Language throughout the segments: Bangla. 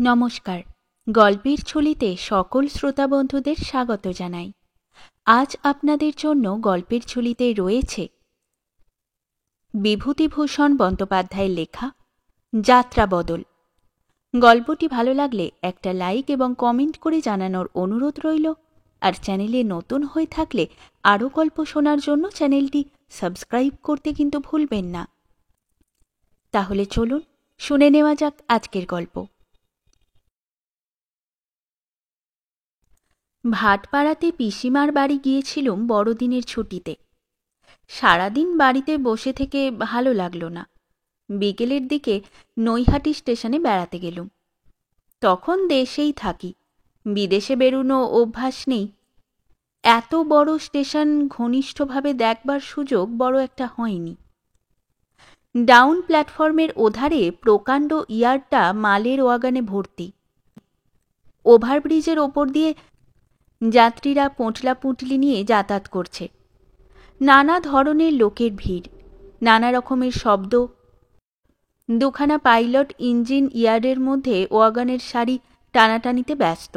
নমস্কার। গল্পের ঝুলিতে সকল শ্রোতা বন্ধুদের স্বাগত জানাই। আজ আপনাদের জন্য গল্পের ঝুলিতে রয়েছে বিভূতিভূষণ বন্দ্যোপাধ্যায়ের লেখা যাত্রা বদল। গল্পটি ভালো লাগলে একটা লাইক এবং কমেন্ট করে জানানোর অনুরোধ রইল। আর চ্যানেলে নতুন হয়ে থাকলে আরও গল্প শোনার জন্য চ্যানেলটি সাবস্ক্রাইব করতে কিন্তু ভুলবেন না। তাহলে চলুন শুনে নেওয়া যাক আজকের গল্প। ভাটপাড়াতে পিসিমার বাড়ি গিয়েছিলুম বড়দিনের ছুটিতে। সারাদিন বাড়িতে বসে থেকে ভালো লাগলো না। বিকেলের দিকে নৈহাটি স্টেশনে বেড়াতে গেলুম। তখন দেশেই থাকি, বিদেশে বেরোনো অভ্যাস নেই। এত বড় স্টেশন ঘনিষ্ঠভাবে দেখবার সুযোগ বড় একটা হয়নি। ডাউন প্ল্যাটফর্মের ওধারে প্রকাণ্ড ইয়ার্ডটা মালের ওয়াগানে ভর্তি। ওভারব্রিজের ওপর দিয়ে যাত্রীরা পোঁটলা পুঁটলি নিয়ে যাতায়াত করছে। নানা ধরনের লোকের ভিড়, নানা রকমের শব্দ। দুখানা পাইলট ইঞ্জিন ইয়ার্ডের মধ্যে ওয়াগনের সারি টানাটানিতে ব্যস্ত।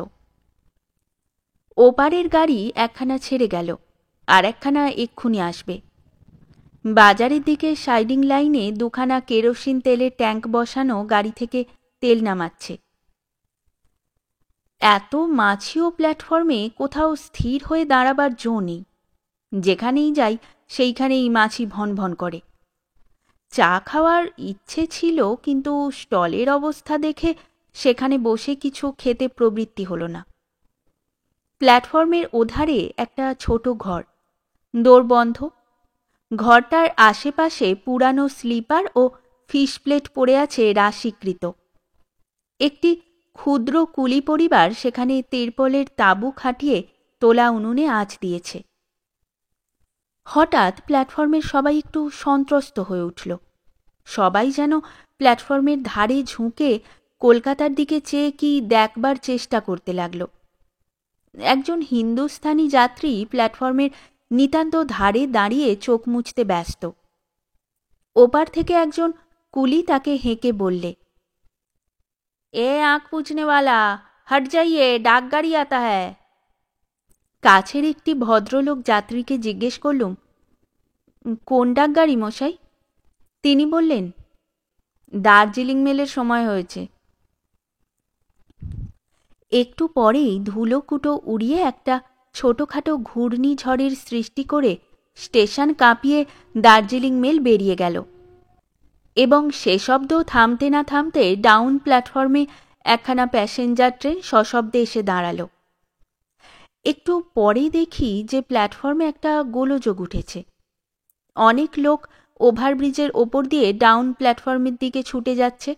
ওপারের গাড়ি একখানা ছেড়ে গেল, আর একখানা এক্ষুনি আসবে। বাজারের দিকে সাইডিং লাইনে দুখানা কেরোসিন তেলের ট্যাঙ্ক বসানো গাড়ি থেকে তেল নামাচ্ছে। এত মাছিও প্ল্যাটফর্মে কোথাও স্থির হয়ে দাঁড়াবার জো নেই। যেখানেই যাই সেইখানেই মাছি ভন ভন করে। চা খাওয়ার ইচ্ছে ছিল, কিন্তু স্টলের অবস্থা দেখে সেখানে বসে কিছু খেতে প্রবৃত্তি হল না। প্ল্যাটফর্মের ওধারে একটা ছোট ঘর, দোর বন্ধ। ঘরটার আশেপাশে পুরানো স্লিপার ও ফিশ প্লেট পড়ে আছে রাশিকৃত। একটি ক্ষুদ্র কুলি পরিবার সেখানে তিরপলের তাঁবু খাটিয়ে তোলা উনুনে আঁচ দিয়েছে। হঠাৎ প্ল্যাটফর্মের সবাই একটু সন্ত্রস্ত হয়ে উঠল। সবাই যেন প্ল্যাটফর্মের ধারে ঝুঁকে কলকাতার দিকে চেয়ে কি দেখবার চেষ্টা করতে লাগল। একজন হিন্দুস্থানি যাত্রী প্ল্যাটফর্মের নিতান্ত ধারে দাঁড়িয়ে চোখ মুছতে ব্যস্ত। ওপার থেকে একজন কুলি তাকে হেঁকে বললে, এ আঁখ পুছনেওয়ালা, হট যাইয়ে, ডাক গাড়ি আতা হ্যায়। কাছের একটি ভদ্রলোক যাত্রীকে জিজ্ঞেস করলুম, কোন ডাক গাড়ি মশাই? তিনি বললেন, দার্জিলিং মেলের সময় হয়েছে। একটু পরেই ধুলোকুটো উড়িয়ে একটা ছোটখাটো ঘূর্ণিঝড়ের সৃষ্টি করে স্টেশন কাঁপিয়ে দার্জিলিং মেল বেরিয়ে গেল। এবং সে শব্দ থামতে না থামতে ডাউন প্ল্যাটফর্মে একখানা প্যাসেঞ্জার ট্রেন সশব্দে এসে দাঁড়ালো। একটু পরে দেখি যে প্ল্যাটফর্মে একটা গোলযোগ উঠেছে। অনেক লোক ওভারব্রিজের ওপর দিয়ে ডাউন প্ল্যাটফর্মের দিকে ছুটে যাচ্ছে।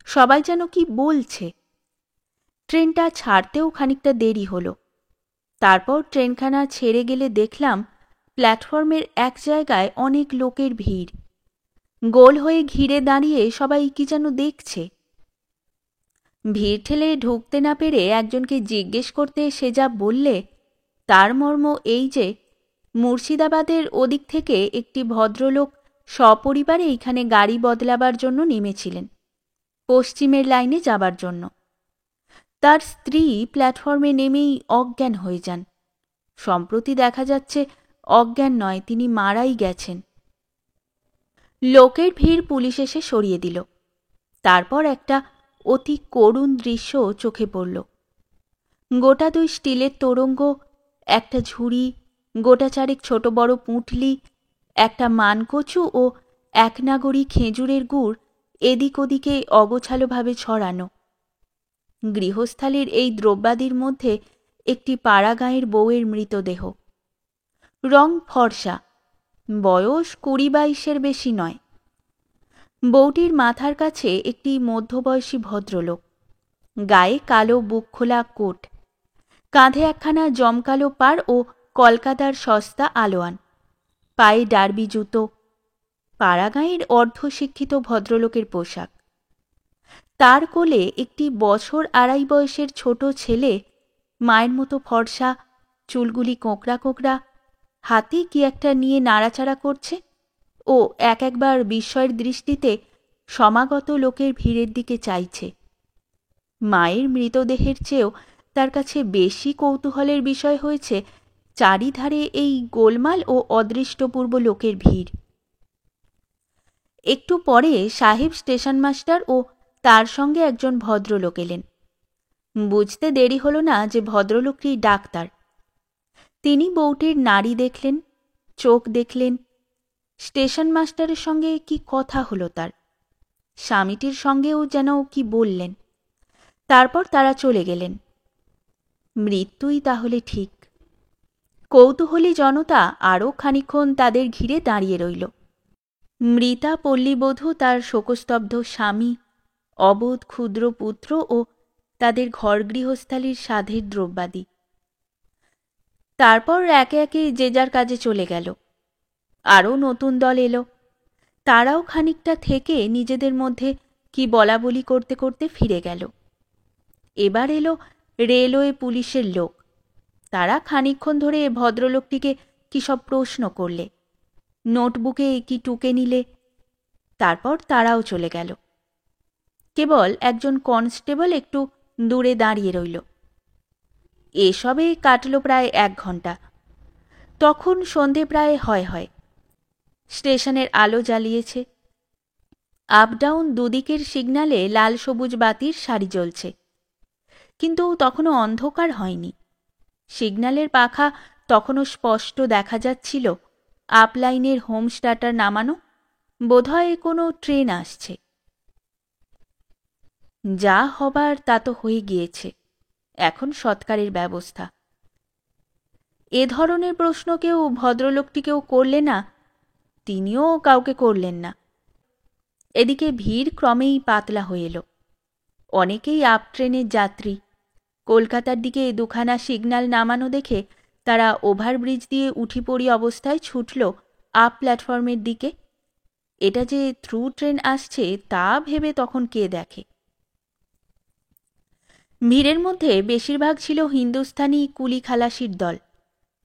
সবাই যেন কি বলছে। ট্রেনটা ছাড়তেও খানিকটা দেরি হলো। তারপর ট্রেনখানা ছেড়ে গেলে দেখলাম প্ল্যাটফর্মের এক জায়গায় অনেক লোকের ভিড়। গোল হয়ে ঘিরে দাঁড়িয়ে সবাই কি যেন দেখছে। ভিড় ঠেলে ঢুকতে না পেরে একজনকে জিজ্ঞেস করতে সে যা বললে, তার মর্ম এই যে মুর্শিদাবাদের ওদিক থেকে একটি ভদ্রলোক সপরিবারে এইখানে গাড়ি বদলাবার জন্য নেমেছিলেন, পশ্চিমের লাইনে যাবার জন্য। তার স্ত্রী প্ল্যাটফর্মে নেমেই অজ্ঞান হয়ে যান। সম্প্রতি দেখা যাচ্ছে অজ্ঞান নয়, তিনি মারাই গেছেন। লোকের ভিড় পুলিশ এসে সরিয়ে দিল। তারপর একটা অতি করুণ দৃশ্য চোখে পড়ল। গোটা দুই স্টিলের তোরঙ্গ, একটা ঝুড়ি, গোটা চারেক ছোট বড় পুঁটলি, একটা মানকচু ও এক নাগরি খেজুরের গুড় এদিক ওদিকে অগোছালোভাবে ছড়ানো। গৃহস্থালির এই দ্রব্যাদির মধ্যে একটি পাড়া গাঁয়ের বউয়ের মৃতদেহ। রং ফর্সা, বয়স 20-22 বেশি নয়। বউটির মাথার কাছে একটি মধ্যবয়সী ভদ্রলোক, গায়ে কালো বুক খোলা কোট, কাঁধে একখানা জমকালো পাড় ও কলকাতার সস্তা আলোয়ান, পায়ে ডার্বি জুতো। পাড়াগাঁয়ের অর্ধশিক্ষিত ভদ্রলোকের পোশাক। তার কোলে একটি 2 বছর বয়সের ছোট ছেলে, মায়ের মতো ফর্সা, চুলগুলি কোঁকড়া কোঁকড়া, হাতে কি একটা নিয়ে নাড়াচাড়া করছে ও একবার বিস্ময়ের দৃষ্টিতে সমাগত লোকের ভিড়ের দিকে চাইছে। মায়ের মৃতদেহের চেয়েও তার কাছে বেশি কৌতূহলের বিষয় হয়েছে চারিধারে এই গোলমাল ও অদৃষ্টপূর্ব লোকের ভিড়। একটু পরে সাহেব স্টেশন মাস্টার ও তার সঙ্গে একজন ভদ্রলোক এলেন। বুঝতে দেরি হল না যে ভদ্রলোকটি ডাক্তার। তিনি বউটির নাড়ি দেখলেন, চোখ দেখলেন। স্টেশন মাস্টারের সঙ্গে কি কথা হলো তার, স্বামীটির সঙ্গেও যেন কি বললেন। তারপর তারা চলে গেলেন। মৃত্যুই তাহলে ঠিক। কৌতূহলী জনতা আরও খানিকক্ষণ তাদের ঘিরে দাঁড়িয়ে রইল। মৃতা পল্লীবধূ, তার শোকস্তব্ধ স্বামী, অবোধ ক্ষুদ্র পুত্র ও তাদের ঘর গৃহস্থালির সাধের দ্রব্যাদি। তারপর একে একে যে যার কাজে চলে গেল। আরও নতুন দল এলো। তারাও খানিকটা থেকে নিজেদের মধ্যে কি বলাবলি করতে করতে ফিরে গেল। এবার এলো রেলওয়ে পুলিশের লোক। তারা খানিকক্ষণ ধরে ভদ্রলোকটিকে কি সব প্রশ্ন করলে, নোটবুকে কি টুকে নিলে। তারপর তারাও চলে গেল। কেবল একজন কনস্টেবল একটু দূরে দাঁড়িয়ে রইল। এসবে কাটল প্রায় 1 ঘণ্টা। তখন সন্ধে প্রায় হয়। স্টেশনের আলো জ্বালিয়েছে। আপ ডাউন দুদিকের সিগন্যালে লাল সবুজ বাতির সারি জ্বলছে, কিন্তু তখনও অন্ধকার হয়নি। সিগন্যালের পাখা তখনও স্পষ্ট দেখা যাচ্ছিল। আপ লাইনের হোম স্টার্টার নামানো, বোধহয় কোনো ট্রেন আসছে। যা হবার তা তো হয়ে গিয়েছে, এখন সৎকারের ব্যবস্থা। এ ধরনের প্রশ্ন কেউ ভদ্রলোকটিকেও করলে না, তিনিও কাউকে করলেন না। এদিকে ভিড় ক্রমেই পাতলা হয়ে এলো। অনেকেই আপ ট্রেনের যাত্রী। কলকাতার দিকে 2খানা সিগন্যাল নামানো দেখে তারা ওভারব্রিজ দিয়ে উঠি পড়ি অবস্থায় ছুটল আপ প্ল্যাটফর্মের দিকে। এটা যে থ্রু ট্রেন আসছে তা ভেবে তখন কে দেখে। ভিড়ের মধ্যে বেশিরভাগ ছিল হিন্দুস্থানি কুলি খালাসির দল।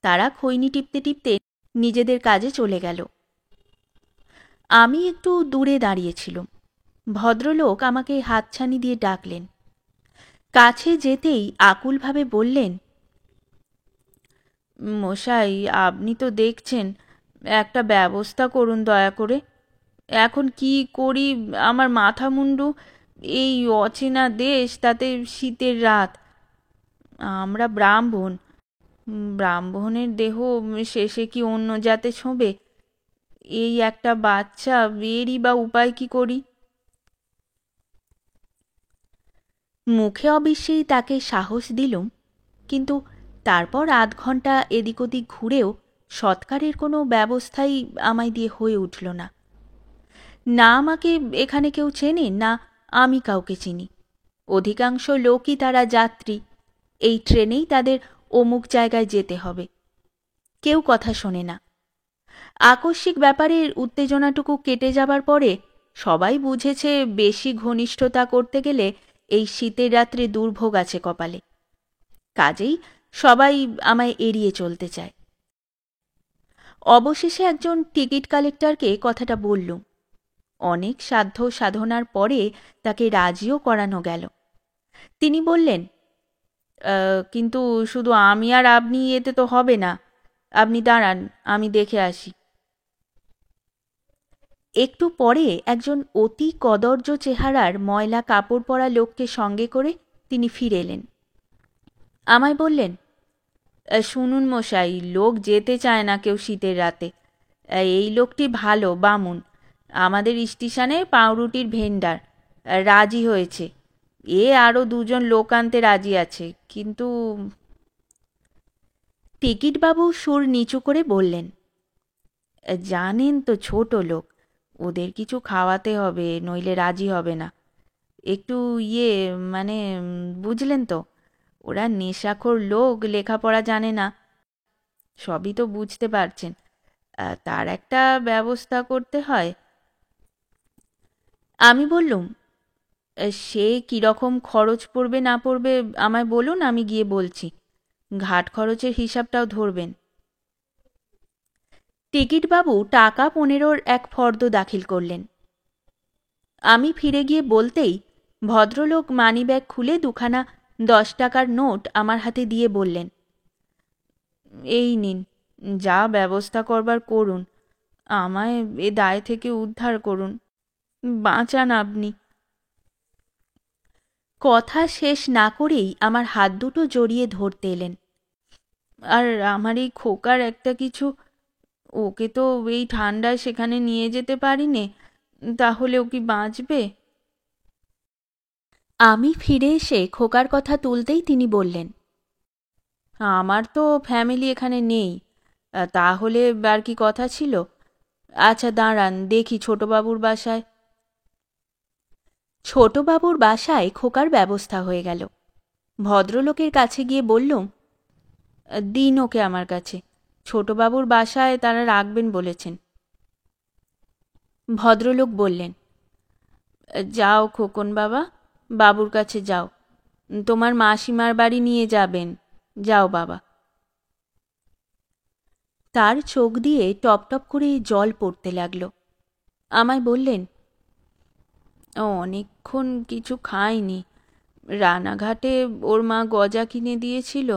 তারা খৈনি টিপতে টিপতে নিজেদের কাজে চলে গেল। আমি একটু দূরে দাঁড়িয়েছিলাম। ভদ্রলোক আমাকে হাতছানি দিয়ে ডাকলেন। কাছে যেতেই আকুলভাবে বললেন, মশাই, আপনি তো দেখছেন, একটা ব্যবস্থা করুন দয়া করে। এখন কি করি, আমার মাথা মুন্ডু। এই অচেনা দেশ, তাতে শীতের রাত। আমরা ব্রাহ্মণ, ব্রাহ্মণের দেহ শেষে কি অন্য জাতে ছোঁবে? এই একটা বাচ্চা, এরই বা উপায় কি করি? মুখে অবশ্যই তাকে সাহস দিলুম, কিন্তু তারপর 1/2 ঘণ্টা এদিক ওদিক ঘুরেও সৎকারের কোনো ব্যবস্থাই আমায় দিয়ে হয়ে উঠল না। না আমাকে এখানে কেউ চেনে, না আমি কাউকে চিনি। অধিকাংশ লোকই তারা যাত্রী। এই ট্রেনেই তাদের অমুক জায়গায় যেতে হবে। কেউ কথা শোনে না। আকস্মিক ব্যাপারের উত্তেজনাটুকু কেটে যাবার পরে সবাই বুঝেছে বেশি ঘনিষ্ঠতা করতে গেলে এই শীতের রাত্রে দুর্ভোগ আছে কপালে। কাজেই সবাই আমায় এড়িয়ে চলতে চায়। অবশেষে একজন টিকিট কালেক্টরকে কথাটা বললুম। অনেক সাধ্য সাধনার পরে তাকে রাজিও করানো গেল। তিনি বললেন, কিন্তু শুধু আমি আর আপনি এতে তো হবে না। আপনি দাঁড়ান, আমি দেখে আসি। একটু পরে একজন অতি কদর্য চেহারার ময়লা কাপড় পরা লোককে সঙ্গে করে তিনি ফিরে এলেন। আমায় বললেন, শুনুন মশাই, লোক যেতে চায় না কেউ শীতের রাতে। এই লোকটি ভালো বামুন, আমাদের স্টেশনে পাউরুটির ভেন্ডার, রাজি হয়েছে। আরও 2 জন লোক আনতে রাজি আছে, কিন্তু। টিকিটবাবু সুর নিচু করে বললেন, জানেন তো ছোট লোক, ওদের কিছু খাওয়াতে হবে, নইলে রাজি হবে না। একটু মানে বুঝলেন তো, ওরা নেশাখোর লোক, লেখাপড়া জানে না। সবই তো বুঝতে পারছেন। তার একটা ব্যবস্থা করতে হয়। আমি বললুম, সে কীরকম খরচ পড়বে না পড়বে আমায় বলুন, আমি গিয়ে বলছি। ঘাট খরচের হিসাবটাও ধরবেন। টিকিটবাবু টাকা 15 এক ফর্দ দাখিল করলেন। আমি ফিরে গিয়ে বলতেই ভদ্রলোক মানিব্যাগ খুলে দুখানা 10 টাকার নোট আমার হাতে দিয়ে বললেন, এই নিন, যা ব্যবস্থা করবার করুন, আমায় এ দায় থেকে উদ্ধার করুন, বাঁচান আপনি। কথা শেষ না করেই আমার হাত দুটো জড়িয়ে ধরতে এলেন। আর আমার এই খোকার একটা কিছু, ওকে তো এই ঠান্ডায় সেখানে নিয়ে যেতে পারি নে, তাহলে ও কি বাঁচবে? আমি ফিরে এসে খোকার কথা তুলতেই তিনি বললেন, আমার তো ফ্যামিলি এখানে নেই, তাহলে আর কি কথা ছিল? আচ্ছা দাঁড়ান, দেখি ছোটবাবুর বাসায়। ছোটবাবুর বাসায় খোকার ব্যবস্থা হয়ে গেল। ভদ্রলোকের কাছে গিয়ে বললুম, দিন ওকে আমার কাছে, ছোটবাবুর বাসায় তারা রাখবেন বলেছেন। ভদ্রলোক বললেন, যাও খোকন বাবা, বাবুর কাছে যাও, তোমার মাসিমার বাড়ি নিয়ে যাবেন, যাও বাবা। তার চোখ দিয়ে টপ টপ করে জল পড়তে লাগলো। আমায় বললেন, অনেকক্ষণ কিছু খায়নি, রানাঘাটে ওর মা গজা কিনে দিয়েছিল,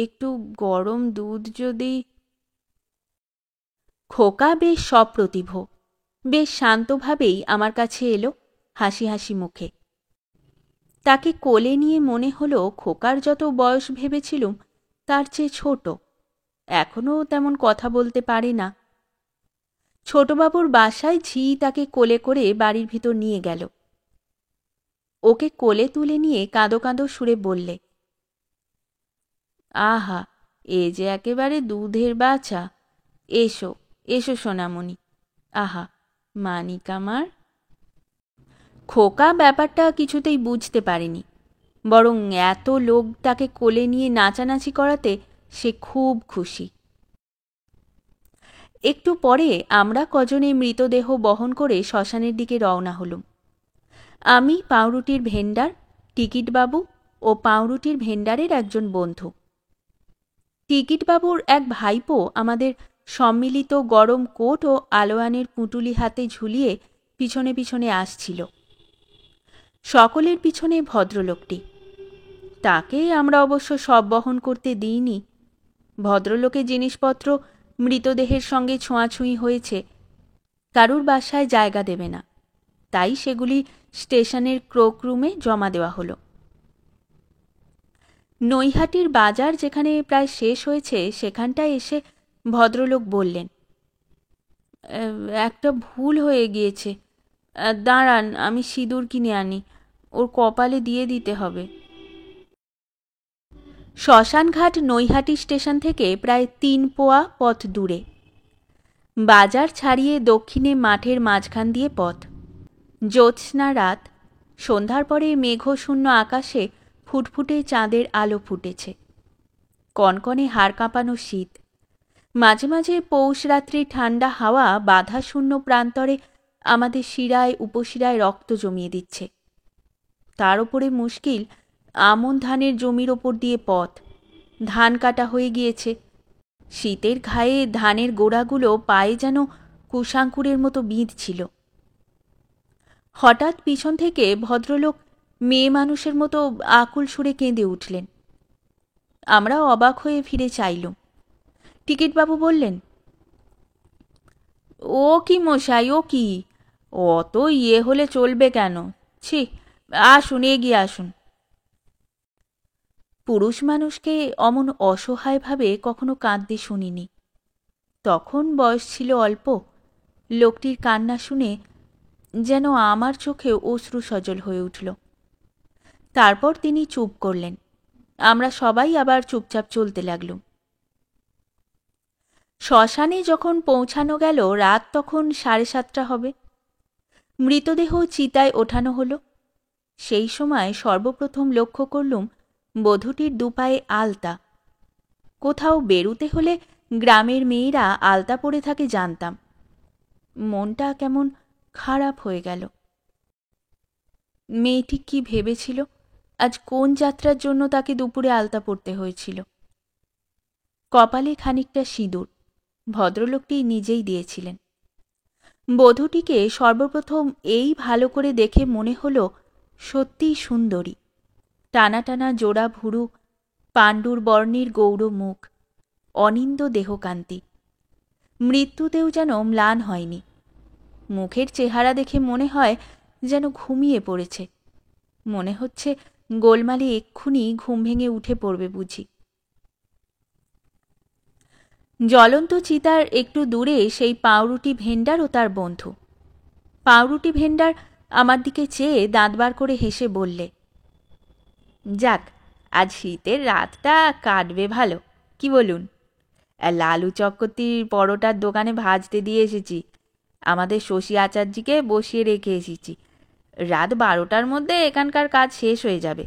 একটু গরম দুধ যদি। খোকা বেশ সপ্রতিভ, বেশ শান্তভাবেই আমার কাছে এলো, হাসি হাসি মুখে। তাকে কোলে নিয়ে মনে হলো খোকার যত বয়স ভেবেছিলুম তার চেয়ে ছোট, এখনও তেমন কথা বলতে পারে না। ছোটবাবুর বাসায় ঝি তাকে কোলে করে বাড়ির ভিতর নিয়ে গেল। ওকে কোলে তুলে নিয়ে কাঁদো কাঁদো সুরে বললে, আহা, এ যে একেবারে দুধের বাছা, এসো এসো সোনামণি, আহা মানিক আমার। খোকা ব্যাপারটা কিছুতেই বুঝতে পারেনি, বরং এত লোক তাকে কোলে নিয়ে নাচানাচি করাতে সে খুব খুশি। একটু পরে আমরা কজনে মৃতদেহ বহন করে শ্মশানের দিকে রওনা হলুম। আমি, পাউরুটির ভেন্ডার, টিকিটবাবু ও পাউরুটির ভেন্ডারের একজন বন্ধু। টিকিটবাবুর এক ভাইপো আমাদের সম্মিলিত গরম কোট ও আলোয়ানের পুঁটুলি হাতে ঝুলিয়ে পিছনে পিছনে আসছিল। সকলের পিছনে ভদ্রলোকটি, তাকে আমরা অবশ্য সব বহন করতে দিইনি। ভদ্রলোকের জিনিসপত্র মৃতদেহের সঙ্গে ছোঁয়াছুঁই হয়েছে, কারুর বাসায় জায়গা দেবে না, তাই সেগুলি স্টেশনের ক্রোকরুমে জমা দেওয়া হলো। নৈহাটির বাজার যেখানে প্রায় শেষ হয়েছে সেখানটায় এসে ভদ্রলোক বললেন, একটা ভুল হয়ে গিয়েছে, দাঁড়ান আমি সিঁদুর কিনে আনি, ওর কপালে দিয়ে দিতে হবে। শ্মশানঘাট নৈহাটি স্টেশন থেকে প্রায় 3 পোয়া পথ দূরে। বাজার ছাড়িয়ে দক্ষিণে মাঠের মাঝখান দিয়ে পথ। জ্যোৎস্না রাত, সন্ধ্যার পরে মেঘশূন্য আকাশে ফুটফুটে চাঁদের আলো ফুটেছে। কনকনে হাড় কাঁপানো শীত, মাঝে মাঝে পৌষ রাত্রির ঠান্ডা হাওয়া বাধাশূন্য প্রান্তরে আমাদের শিরায় উপশিরায় রক্ত জমিয়ে দিচ্ছে। তার ওপরে মুশকিল, আমন ধানের জমির ওপর দিয়ে পথ, ধান কাটা হয়ে গিয়েছে, শীতের ঘায়ে ধানের গোড়াগুলো পায়ে যেন কুশাঙ্কুরের মতো বিঁধছিল। হঠাৎ পিছন থেকে ভদ্রলোক মেয়ে মানুষের মতো আকুল সুরে কেঁদে উঠলেন। আমরা অবাক হয়ে ফিরে চাইলুম। টিকিটবাবু বললেন, ও কি মশাই, ও কি, অত হলে চলবে কেন, ছি, আসুন এগিয়ে আসুন। পুরুষ মানুষকে অমন অসহায়ভাবে কখনো কাঁদতে শুনিনি। তখন বয়স ছিল অল্প, লোকটির কান্না শুনে যেন আমার চোখে অশ্রু সজল হয়ে উঠল। তারপর তিনি চুপ করলেন, আমরা সবাই আবার চুপচাপ চলতে লাগলুম। শ্মশানে যখন পৌঁছানো গেল রাত তখন 7:30 হবে। মৃতদেহ চিতায় ওঠানো হলো। সেই সময় সর্বপ্রথম লক্ষ্য করলুম বধূটির দুপায়ে আলতা। কোথাও বেরুতে হলে গ্রামের মেয়েরা আলতা পরে থাকে জানতাম। মনটা কেমন খারাপ হয়ে গেল। মেয়েটি কি ভেবেছিল, আজ কোন যাত্রার জন্য তাকে দুপুরে আলতা পরতে হয়েছিল? কপালে খানিকটা সিঁদুর, ভদ্রলোকটি নিজেই দিয়েছিলেন। বধূটিকে সর্বপ্রথম এই ভালো করে দেখে মনে হল সত্যিই সুন্দরী, টানা টানা জোড়া ভুরু, পাণ্ডুর বর্ণের গৌর মুখ, অনিন্দ দেহকান্তি। মৃত্যুতেও যেন ম্লান হয়নি। মুখের চেহারা দেখে মনে হয় যেন ঘুমিয়ে পড়েছে। মনে হচ্ছে গোলমালে এক্ষুনি ঘুম ভেঙে উঠে পড়বে বুঝি। জ্বলন্ত চিতার একটু দূরে সেই পাউরুটি ভেন্ডার ও তার বন্ধু। পাউরুটি ভেন্ডার আমার দিকে চেয়ে দাঁত বার করে হেসে বললে, যাক, আজ শীতের রাতটা কাটবে ভালো, কি বলুন? লালু চক্রবর্তীর পরোটার দোকানে ভাজতে দিয়ে এসেছি। আমাদের শশী আচার্যকে বসিয়ে রেখে এসেছি। রাত 12টার মধ্যে এখানকার কাজ শেষ হয়ে যাবে।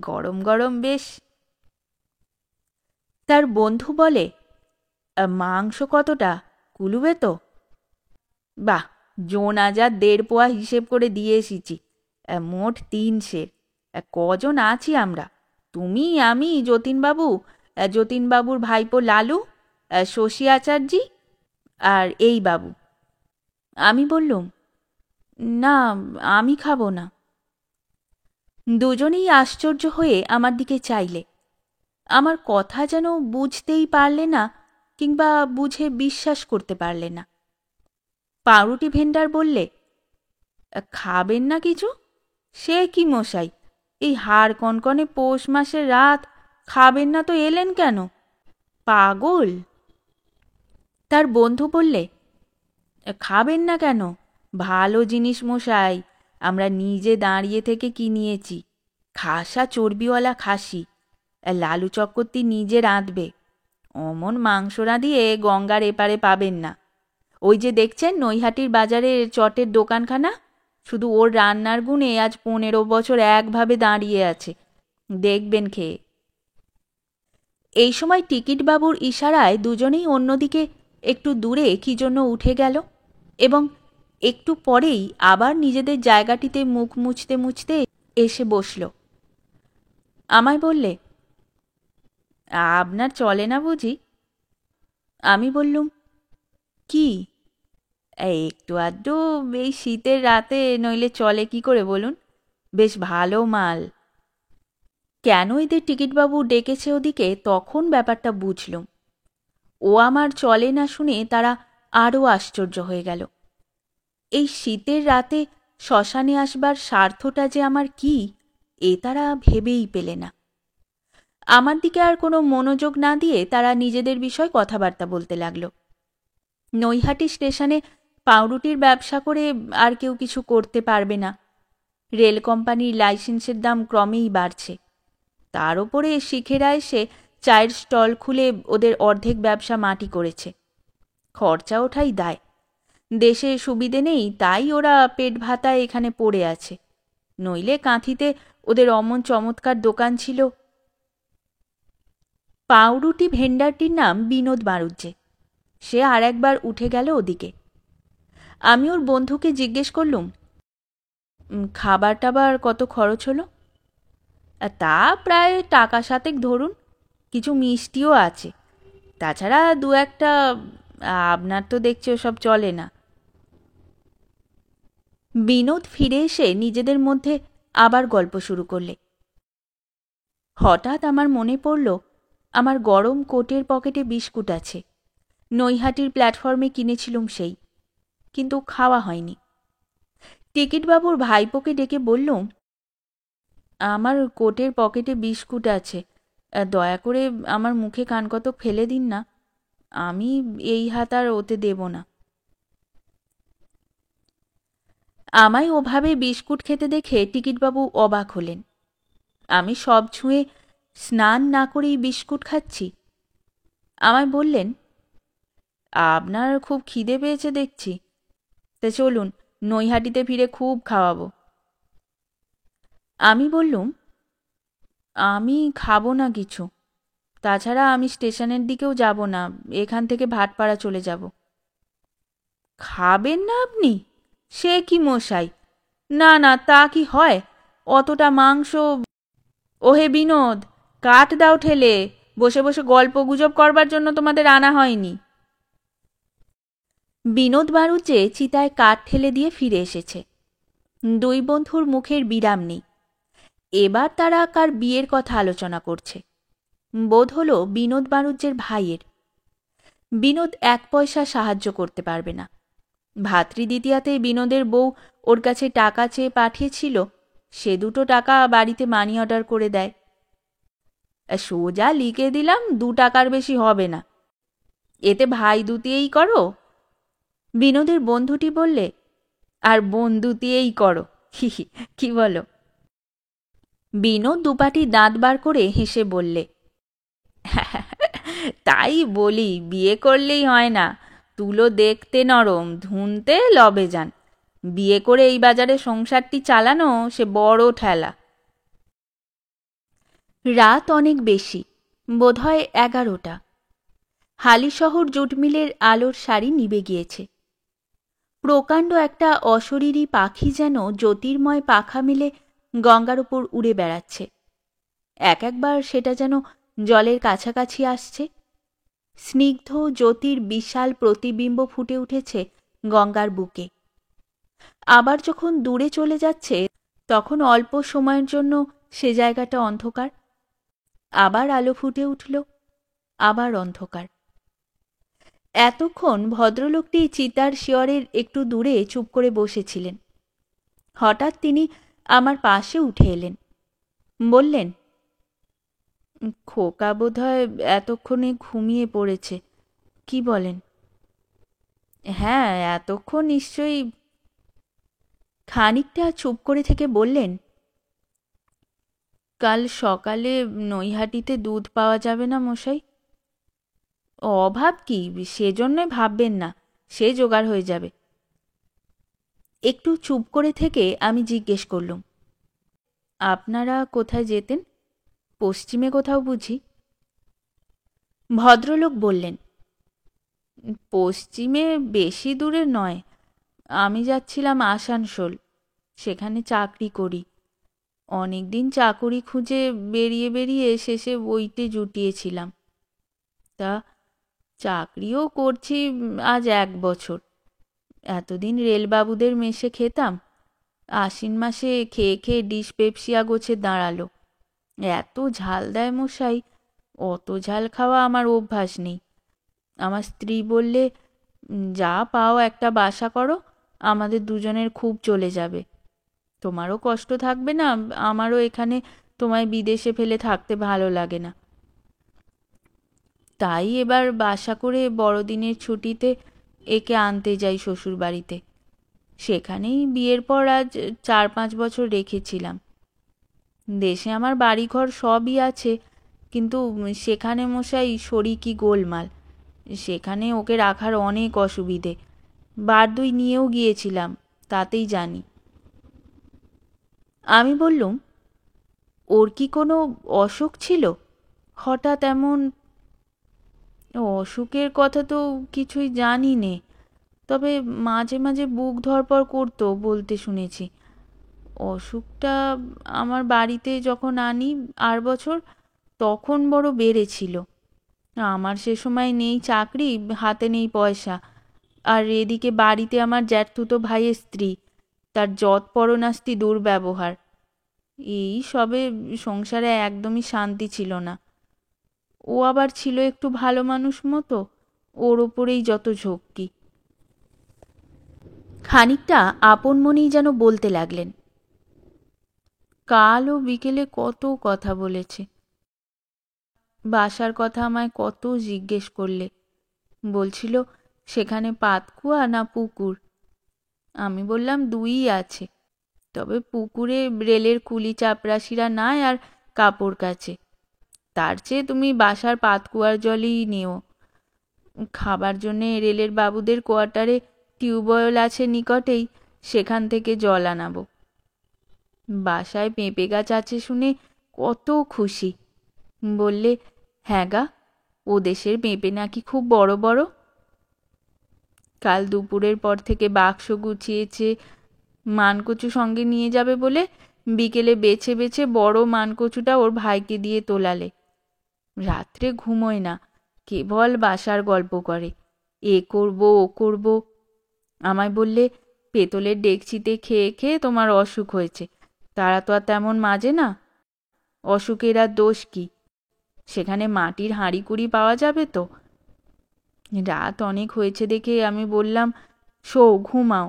গরম গরম বেশ। তার বন্ধু বলে, মাংস কতটা, কুলুবে তো? বাহ, জোন আজার 1.5 পোয়া হিসেব করে দিয়ে এসেছি। মোট 3 সের। কজন আছি আমরা? তুমি, আমি, যতীনবাবু, যতীনবাবুর ভাইপো লালু, শশী আচার্যি আর এই বাবু। আমি বললুম, না, আমি খাবো না। দুজনেই আশ্চর্য হয়ে আমার দিকে চাইলে। আমার কথা যেন বুঝতেই পারলে না, কিংবা বুঝে বিশ্বাস করতে পারলে না। পাউরুটি ভেন্ডার বললে, খাবেন না কিছু? সে কি মশাই, এই হাড় কনকনে পৌষ মাসের রাত, খাবেন না তো এলেন কেন? পাগল? তার বন্ধু বললে, খাবেন না কেন? ভালো জিনিস মশাই, আমরা নিজে দাঁড়িয়ে থেকে কিনিয়েছি। খাসা চর্বিওয়ালা খাসি। লালু চক্রবর্তী নিজে রাঁধবে। অমন মাংস রাঁধিয়ে গঙ্গার এপারে পাবেন না। ওই যে দেখছেন নৈহাটির বাজারের চটের দোকানখানা, শুধু ওর রান্নার গুণে আজ 15 বছর একভাবে দাঁড়িয়ে আছে। দেখবেন খেয়ে। এই সময় টিকিটবাবুর ইশারায় দুজনেই অন্যদিকে একটু দূরে কি জন্য উঠে গেল এবং একটু পরেই আবার নিজেদের জায়গাটিতে মুখ মুছতে মুছতে এসে বসল। আমায় বললে, আপনার চলে না বুঝি? আমি বললুম, কি? একটু আধটু এই শীতের রাতে নইলে চলে কি করে বলুন? বেশ ভালো মাল। কেন এদের টিকিটবাবু ডেকেছে ওদিকে তখন ব্যাপারটা বুঝলুম। ও আমার চলে না শুনে তারা আরও আশ্চর্য হয়ে গেল। এই শীতের রাতে শ্মশানে আসবার স্বার্থটা যে আমার কি, এ তারা ভেবেই পেলে না। আমার দিকে আর কোনো মনোযোগ না দিয়ে তারা নিজেদের বিষয় কথাবার্তা বলতে লাগল। নৈহাটি স্টেশনে পাউরুটির ব্যবসা করে আর কেউ কিছু করতে পারবে না। রেল কোম্পানির লাইসেন্সের দাম ক্রমেই বাড়ছে। তার ওপরে শিখেরা এসে চায়ের স্টল খুলে ওদের অর্ধেক ব্যবসা মাটি করেছে। খরচা ওঠাই দায়। দেশে সুবিধে নেই, তাই ওরা পেট ভাতায় এখানে পড়ে আছে। নইলে কাঁথিতে ওদের অমন চমৎকার দোকান ছিল। পাউরুটি ভেন্ডারটির নাম বিনোদ বাড়ুজ্জে। সে আর একবার উঠে গেল ওদিকে। আমি ওর বন্ধুকে জিজ্ঞেস করলুম, খাবার টাবার কত খরচ হলো? তা প্রায় টাকা 7 ধরুন, কিছু মিষ্টিও আছে। তাছাড়া 2-1টা, আপনার তো দেখছি ওসব চলে না। বিনোদ ফিরে এসে নিজেদের মধ্যে আবার গল্প শুরু করলে। হঠাৎ আমার মনে পড়ল, আমার গরম কোটের পকেটে বিস্কুট আছে। নৈহাটির প্ল্যাটফর্মে কিনেছিলুম সেই, কিন্তু খাওয়া হয়নি। টিকিটবাবুর ভাইপোকে ডেকে বললুম, আমার কোটের পকেটে বিস্কুট আছে, দয়া করে আমার মুখে কানকতক ফেলে দিন না। আমি এই হাত আর ওতে দেব না। আমায় ওভাবে বিস্কুট খেতে দেখে টিকিটবাবু অবাক হলেন। আমি সব ছুঁয়ে স্নান না করেই বিস্কুট খাচ্ছি। আমায় বললেন, আপনার খুব খিদে পেয়েছে দেখছি, তা চলুন নৈহাটিতে ফিরে খুব খাওয়াবো। আমি বললুম, আমি খাবো না কিছু। তাছাড়া আমি স্টেশনের দিকেও যাব না, এখান থেকে ভাটপাড়া চলে যাব। খাবেন না আপনি? সে কি মশাই, না না, তা কি হয়? অতটা মাংস। ওহে বিনোদ, কাঠ দাও ঠেলে, বসে বসে গল্প গুজব করবার জন্য তোমাদের আনা হয়নি। বিনোদ বাড়ুজ্জে চিতায় কাঠ ঠেলে দিয়ে ফিরে এসেছে। দুই বন্ধুর মুখের বিরাম নেই। এবার তারা কার বিয়ের কথা আলোচনা করছে। বোধ হলো বিনোদ বাড়ুজ্যের ভাইয়ের। বিনোদ এক পয়সা সাহায্য করতে পারবে না। ভাতৃদ্বিতীয়াতে বিনোদের বউ ওর কাছে টাকা চেয়ে পাঠিয়েছিল, সে দুটো টাকা বাড়িতে মানি অর্ডার করে দেয়। সোজা লিখে দিলাম 2 টাকার বেশি হবে না, এতে ভাই দুতিয়েই করো। বিনোদের বন্ধুটি বললে, আর বোন দুতিয়েই করো, কি বলো? বিনোদ দুপাটি দাঁত বার করে হেসে বললে, তাই বলি, বিয়ে করলেই হয় না। তুলো দেখতে নরম, ধুনতে লবে যান। বিয়ে করে এই বাজারে সংসারটি চালানো সে বড় ঠেলা। রাত অনেক বেশি, বোধহয় 11টা। হালিশহর জুট মিলের আলোর সারি নিভে গিয়েছে। প্রকাণ্ড একটা অশরীরী পাখি যেন জ্যোতির্ময় পাখা মেলে গঙ্গার উপর উড়ে বেড়াচ্ছে। একবার সেটা যেন জলের কাছাকাছি আসছে। স্নিগ্ধ জ্যোতির বিশাল প্রতিবিম্ব ফুটে উঠেছে গঙ্গার বুকে। আবার যখন দূরে চলে যাচ্ছে, তখন অল্প সময়ের জন্য সে জায়গাটা অন্ধকার। আবার আলো ফুটে উঠল, আবার অন্ধকার। এতক্ষণ ভদ্রলোকটি চিতার শিয়রের একটু দূরে চুপ করে বসেছিলেন। হঠাৎ তিনি আমার পাশে উঠে এলেন। বললেন, খোকা বোধহয় এতক্ষণে ঘুমিয়ে পড়েছে, কি বলেন? হ্যাঁ, এতক্ষণ নিশ্চয়ই। খানিকটা চুপ করে থেকে বললেন, কাল সকালে নৈহাটিতে দুধ পাওয়া যাবে না মশাই? অভাব কি, সেজন্যই ভাববেন না, সে জোগাড় হয়ে যাবে। একটু চুপ করে থেকে আমি জিজ্ঞেস করলুম, আপনারা কোথায় যেতেন? পশ্চিমে কোথাও বুঝি? ভদ্রলোক বললেন, পশ্চিমে বেশি দূরে নয়, আমি যাচ্ছিলাম আসানসোল, সেখানে চাকরি করি। অনেকদিন চাকুরি খুঁজে বেরিয়ে বেরিয়ে শেষে বইতে জুটিয়েছিলাম। তা চাকরিও করছি আজ 1 বছর। এতদিন রেলবাবুদের মেশে খেতাম, আশ্বিন মাসে খেয়ে খেয়ে ডিসপেপসিয়া গোছে দাঁড়ালো। এত ঝাল দেয় মশাই, অত ঝাল খাওয়া আমার অভ্যাস নেই। আমার স্ত্রী বললে, যা পাও একটা বাসা করো, আমাদের দুজনের খুব চলে যাবে। তোমারও কষ্ট থাকবে না, আমারও এখানে তোমায় বিদেশে ফেলে থাকতে ভালো লাগে না। তাই এবার বাসা করে বড়দিনের ছুটিতে একে আনতে যাই শ্বশুর বাড়িতে। সেখানেই বিয়ের পর আজ 4-5 বছর রেখেছিলাম। দেশে আমার বাড়িঘর সবই আছে, কিন্তু সেখানে মশাই শরিকি গোলমাল। সেখানে ওকে রাখার অনেক অসুবিধে। বারদুই নিয়েও গিয়েছিলাম, তাতেই জানি। আমি বললুম, ওর কি কোনো অসুখ ছিল হঠাৎ এমন? অসুখের কথা তো কিছুই জানি নে, তবে মাঝে মাঝে বুক ধড়ফড় করতো বলতে শুনেছি। অসুখটা আমার বাড়িতে যখন আনি 8 বছর, তখন বড় বেড়েছিল। আমার সে সময় নেই চাকরি, হাতে নেই পয়সা, আর এদিকে বাড়িতে আমার জ্যাঠতুতো ভাইয়ের স্ত্রী, তার যৎপরনাস্তি দুর্ব্যবহার। এই সবে সংসারে একদমই শান্তি ছিল না। ও আবার ছিল একটু ভালো মানুষ মতো, ওর ওপরেই যত ঝক্কি। খানিকটা আপন মনেই যেন বলতে লাগলেন, কাল ও বিকেলে কত কথা বলেছে। বাসার কথা আমায় কত জিজ্ঞেস করলে। বলছিল সেখানে পাতকুয়া না পুকুর। আমি বললাম 2ই আছে, তবে পুকুরে রেলের কুলি চাপরাশিরা নাই আর কাপড় কাচে। তার চেয়ে তুমি বাসার পাতকুয়ার জলই নিও। খাবার জন্যে রেলের বাবুদের কোয়ার্টারে টিউবওয়েল আছে নিকটেই, সেখান থেকে জল আনাবো। বাসায় পেঁপে গাছ আছে শুনে কত খুশি। বললে, হ্যাঁ গা, ও দেশের পেঁপে নাকি খুব বড় বড়। কাল দুপুরের পর থেকে বাক্স গুছিয়েছে, মানকচু সঙ্গে নিয়ে যাবে বলে বিকেলে বেছে বেছে বড় মানকচুটা ওর ভাইকে দিয়ে তোলালে। রাত্রে ঘুমোয় না, কেবল বাসার গল্প করে, এ করব ও করব। আমায় বললে, পেতলের ডেকচিতে খেয়ে খেয়ে তোমার অসুখ হয়েছে, তারা তো আর তেমন মাজে না। অসুখের আর দোষ কি? সেখানে মাটির হাঁড়িকুড়ি পাওয়া যাবে তো। রাত অনেক হয়েছে দেখে আমি বললাম, শো, ঘুমাও,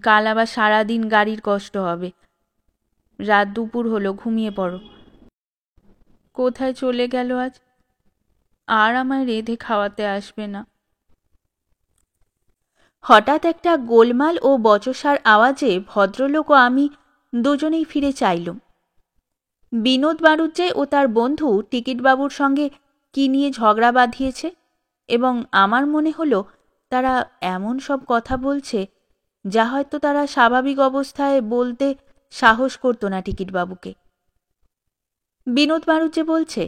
কাল আবার সারাদিন গাড়ির কষ্ট হবে। রাত দুপুর হলো, ঘুমিয়ে পড়ো। কোথায় চলে গেল আজ? আর আমায় রেঁধে খাওয়াতে আসবে না। হঠাৎ একটা গোলমাল ও বচসার আওয়াজে ভদ্রলোক ও আমি দুজনেই ফিরে চাইলুম। বিনোদ বাড়ুজ্জে ও তার বন্ধু টিকিটবাবুর সঙ্গে কি নিয়ে ঝগড়া বাঁধিয়েছে, এবং আমার মনে হলো তারা এমন সব কথা বলছে যা হয়তো তারা স্বাভাবিক অবস্থায় বলতে সাহস করত না টিকিটবাবুকে। বিনোদ বাড়ুজ্জে বলছে,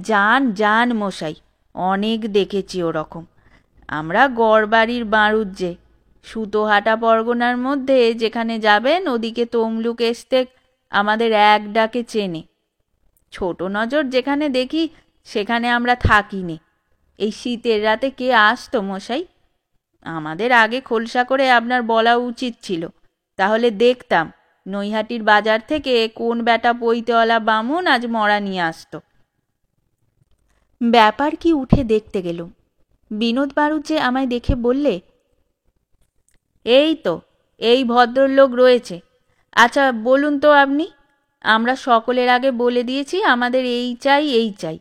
যান যান মশাই, অনেক দেখেছি ওরকম। আমরা গড়বাড়ির বাড়ুজ্জে, সুতোহাটা পরগনার মধ্যে যেখানে যাবেন ওদিকে তমলুক এস্তেক আমাদের এক ডাকে চেনে। ছোট নজর যেখানে দেখি সেখানে আমরা থাকি নে। এই শীতের রাতে কে আসতো মশাই? আমাদের আগে খোলসা করে আপনার বলা উচিত ছিল, তাহলে দেখতাম নৈহাটির বাজার থেকে কোন বেটা পৈতেওয়ালা বামুন আজ মরা নিয়ে আসতো। ব্যাপার কি উঠে দেখতে গেলুম। বিনোদ বাড়ুজ্জে আমায় দেখে বললে, এই তো এই ভদ্রলোক রয়েছে। আচ্ছা বলুন তো আপনি, আমরা সকলের আগে বলে দিয়েছি আমাদের এই চাই এই চাই,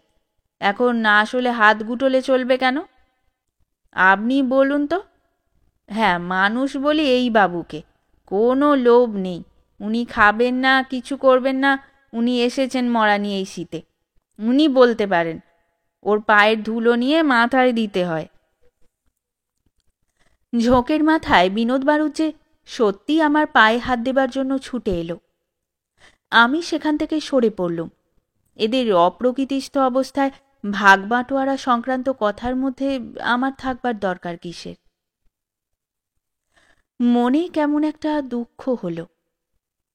এখন না আসলে হাত গুটোলে চলবে কেন? আপনি বলুন তো। হ্যাঁ, মানুষ বলি এই বাবুকে, কোনো লোভ নেই, উনি খাবেন না, কিছু করবেন না, উনি এসেছেন মরা নিয়ে এই শীতে, উনি বলতে পারেন। ওর পায়ের ধুলো নিয়ে মাথায় দিতে হয়। ঝোঁকের মাথায় বিনোদ বাড়ুজ্জে সত্যি আমার পায়ে হাত দেবার জন্য ছুটে এলো। আমি সেখান থেকে সরে পড়লুম। এদের অপ্রকৃতিস্থ অবস্থায় ভাগ বাঁটোয়ারা সংক্রান্ত কথার মধ্যে আমার থাকবার দরকার কিসের? মনে কেমন একটা দুঃখ হলো।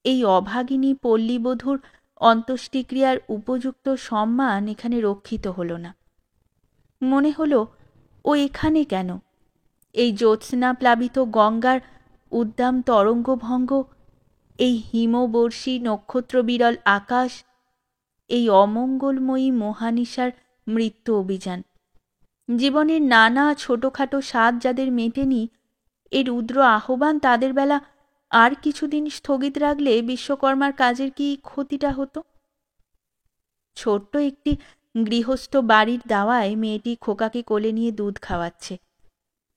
এই অভাগিনী পল্লীবধূর অন্ত্যেষ্টিক্রিয়ার উপযুক্ত সম্মান এখানে রক্ষিত হলো না। মনে হলো, ও এখানে কেন? এই জ্যোৎস্না প্লাবিত গঙ্গার উদ্দাম তরঙ্গভঙ্গ, এই হিমবর্ষী নক্ষত্র বিরল আকাশ, এই অমঙ্গলময়ী মহানিশার মৃত্যু অভিযান, জীবনের নানা ছোটখাটো স্বাদ যাদের মেটেনি, এর রুদ্র আহ্বান তাদের বেলা আর কিছুদিন স্থগিত রাখলে বিশ্বকর্মার কাজের কি ক্ষতিটা হতো? ছোট্ট একটি গৃহস্থ বাড়ির দাওয়ায় মেয়েটি খোকাকে কোলে নিয়ে দুধ খাওয়াচ্ছে।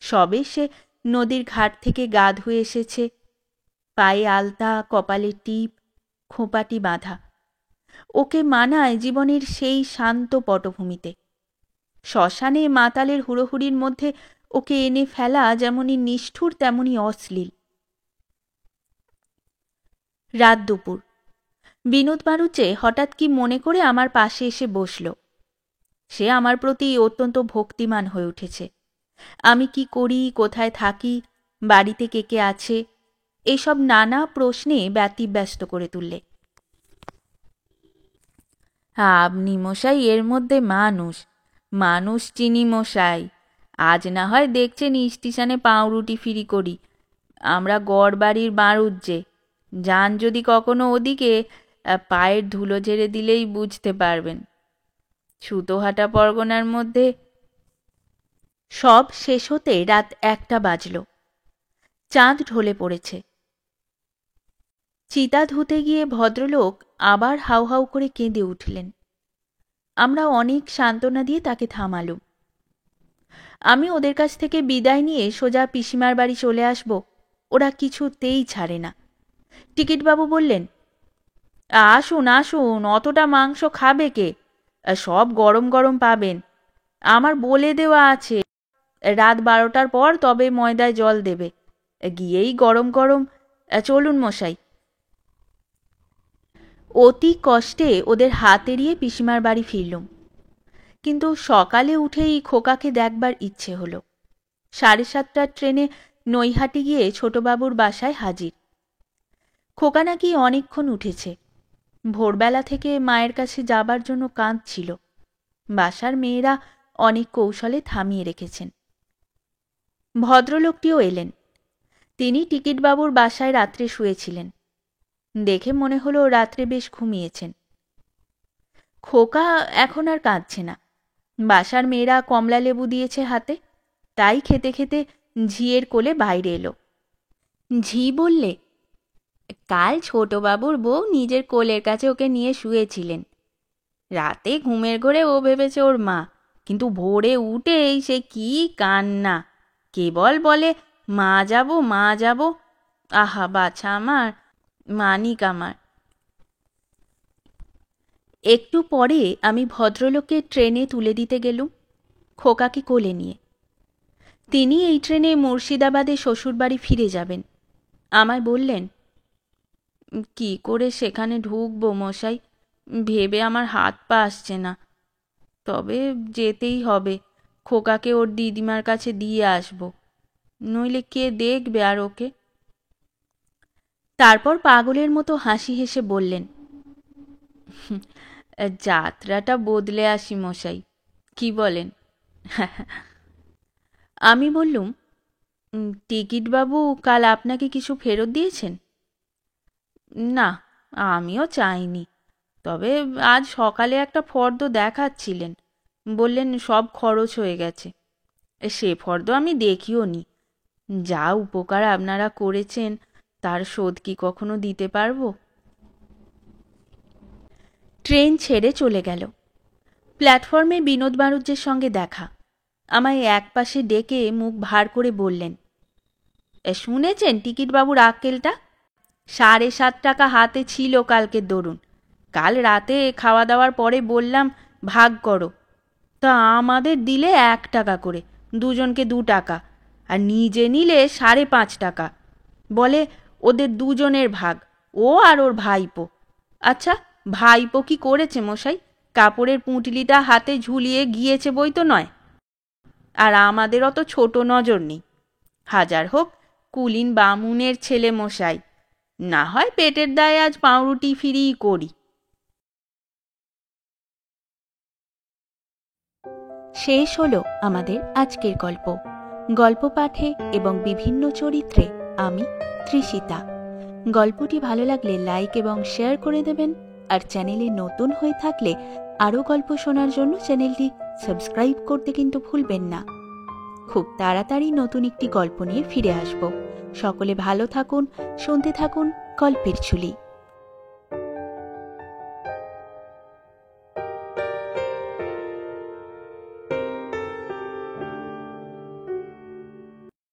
সবে সে নদীর ঘাট থেকে গা ধুয়ে এসেছে, পায়ে আলতা, কপালে টিপ, খোঁপাটি বাঁধা। ওকে মানায় জীবনের সেই শান্ত পটভূমিতে। শ্মশানে মাতালের হুড়োহুড়ির মধ্যে ওকে এনে ফেলা যেমনই নিষ্ঠুর তেমনি অশ্লীল। রাত দুপুর। বিনোদ বাড়ুজ্জে হঠাৎ কি মনে করে আমার পাশে এসে বসল। সে আমার প্রতি অত্যন্ত ভক্তিমান হয়ে উঠেছে। আমি কি করি, কোথায় থাকি, বাড়িতে কে কে আছে, এসব নানা প্রশ্নে ব্যতিব্যস্ত করে তুললে। আপনি মশাই এর মধ্যে মানুষ, মানুষ চিনি মশাই। আজ না হয় দেখছেন স্টেশনে পাউরুটি ফিরি করি, আমরা গড়বাড়ির বাড়ুজ্জে। যান যদি কখনো ওদিকে, পায়ের ধুলো ঝেড়ে দিলেই বুঝতে পারবেন। সুতোহাটা পরগনার মধ্যে। সব শেষ হতে রাত 1টা বাজল। চাঁদ ঢলে পড়েছে। চিতা ধুতে গিয়ে ভদ্রলোক আবার হাউ হাউ করে কেঁদে উঠলেন। আমরা অনেক সান্ত্বনা দিয়ে তাকে থামালুম। আমি ওদের কাছ থেকে বিদায় নিয়ে সোজা পিসিমার বাড়ি চলে আসব, ওরা কিছুতেই ছাড়ে না। টিকিটবাবু বললেন, আসুন আসুন, অতটা মাংস খাবে কে? সব গরম গরম পাবেন। আমার বলে দেওয়া আছে রাত 12টার পর তবে ময়দায় জল দেবে, গিয়েই গরম গরম। চলুন মশাই। অতি কষ্টে ওদের হাত এড়িয়ে পিসিমার বাড়ি ফিরলুম। কিন্তু সকালে উঠেই খোকাকে দেখবার ইচ্ছে হলো। 7:30টার ট্রেনে নৈহাটি গিয়ে ছোটবাবুর বাসায় হাজির। খোকা নাকি অনেকক্ষণ উঠেছে। ভোরবেলা থেকে মায়ের কাছে যাবার জন্য কাঁদছিল। বাসার মেয়েরা অনেক কৌশলে থামিয়ে রেখেছেন। ভদ্রলোকটিও এলেন। তিনি টিকিটবাবুর বাসায় রাত্রে শুয়েছিলেন। দেখে মনে হলো রাত্রে বেশ ঘুমিয়েছেন। খোকা এখন আর কাঁদছে না। বাসার মেয়েরা কমলা লেবু দিয়েছে হাতে, তাই খেতে খেতে ঝিয়ের কোলে বাইরে এলো। ঝি বললে, কাল ছোটবাবুর বউ নিজের কোলের কাছে ওকে নিয়ে শুয়েছিলেন। রাতে ঘুমের ঘোরে ও ভেবেছে ওর মা, কিন্তু ভোরে উঠেই সে কি কান্না! কেবল বলে, মা যাব, মা যাব। আহা বাছা আমার, মানিক আমার। একটু পরে আমি ভদ্রলোককে ট্রেনে তুলে দিতে গেলুম, খোকাকে কোলে নিয়ে। তিনি এই ট্রেনে মুর্শিদাবাদে শ্বশুরবাড়ি ফিরে যাবেন। আমায় বললেন, কি করে সেখানে ঢুকবো মশাই, ভেবে আমার হাত পা আসছে না। তবে যেতেই হবে, খোকাকে ওর দিদিমার কাছে দিয়ে আসব, নইলে কে দেখবে আর ওকে। তারপর পাগলের মতো হাসি হেসে বললেন, যাত্রাটা বদলে আসি মশাই, কি বলেন? আমি বললুম, টিকিটবাবু কাল আপনাকে কিছু ফেরত দিয়েছেন? না, আমিও চাইনি। তবে আজ সকালে একটা ফর্দ দেখাচ্ছিলেন, বললেন সব খরচ হয়ে গেছে। সে ফর্দ আমি দেখিও নি। যা উপকার আপনারা করেছেন তার শোধ কি কখনো দিতে পারবো? ট্রেন ছেড়ে চলে গেল। প্ল্যাটফর্মে বিনোদ বাড়ুজ্যের সঙ্গে দেখা। আমায় একপাশে ডেকে মুখ ভার করে বললেন, শুনেছেন টিকিটবাবুর আক্কেলটা? 7.5 টাকা হাতে ছিল কালকের দরুন। কাল রাতে খাওয়া দাওয়ার পরে বললাম ভাগ করো, তা আমাদের দিলে 1 টাকা করে, দুজনকে 2 টাকা, আর নিজে নিলে 5.5 টাকা। বলে ওদের দুজনের ভাগ, ও আর ওর ভাইপো। আচ্ছা, ভাইপো কি করেছে মশাই? কাপড়ের পুঁটলিটা হাতে ঝুলিয়ে গিয়েছে বই তো নয়। আর আমাদের অত ছোট নজর নেই। হাজার হোক কুলীন বামুনের ছেলে মশাই, না হয় পেটের দায়ে আজ পাউরুটি ফিরিই করি। শেষ হলো আমাদের আজকের গল্প। গল্প পাঠে এবং বিভিন্ন চরিত্রে আমি তৃষিতা। গল্পটি ভালো লাগলে লাইক এবং শেয়ার করে দেবেন, আর চ্যানেলে নতুন হয়ে থাকলে আরও গল্প শোনার জন্য চ্যানেলটি সাবস্ক্রাইব করতে কিন্তু ভুলবেন না। খুব তাড়াতাড়ি নতুন একটি গল্প নিয়ে ফিরে আসব। সকলে ভালো থাকুন, শুনতে থাকুন গল্পের ঝুলি।